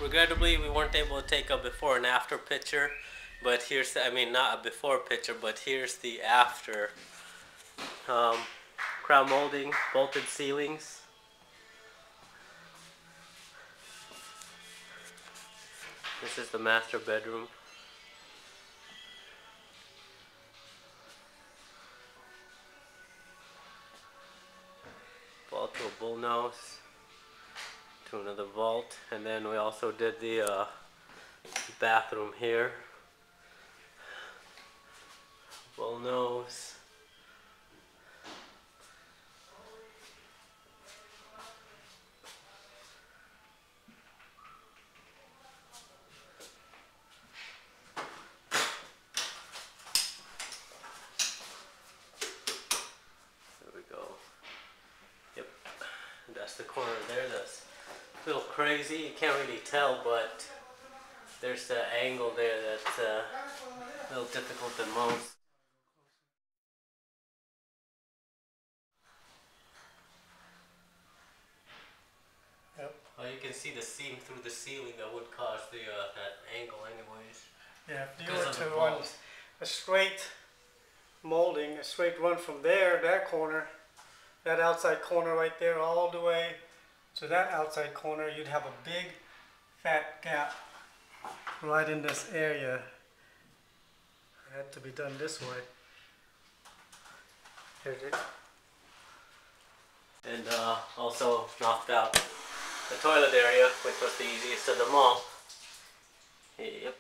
regrettably, we weren't able to take a before and after picture, but here's the, I mean, not a before picture, but here's the after. Um, Crown molding, bolted ceilings. This is the master bedroom. Vault to a bull nose, to another vault, and then we also did the bathroom here. Bull nose. There we go. Yep, that's the corner there. That's a little crazy. You can't really tell, but there's the angle there that's a little difficult than most. Yep. Well, you can see the seam through the ceiling that would cause the that angle, anyways. Yeah, if you Because were of the to run vault. a straight molding, a straight run from there, that corner, that outside corner right there, all the way to that outside corner, you'd have a big fat gap right in this area. It had to be done this way. Here it is. And also knocked out the toilet area, which was the easiest of them all. Yep.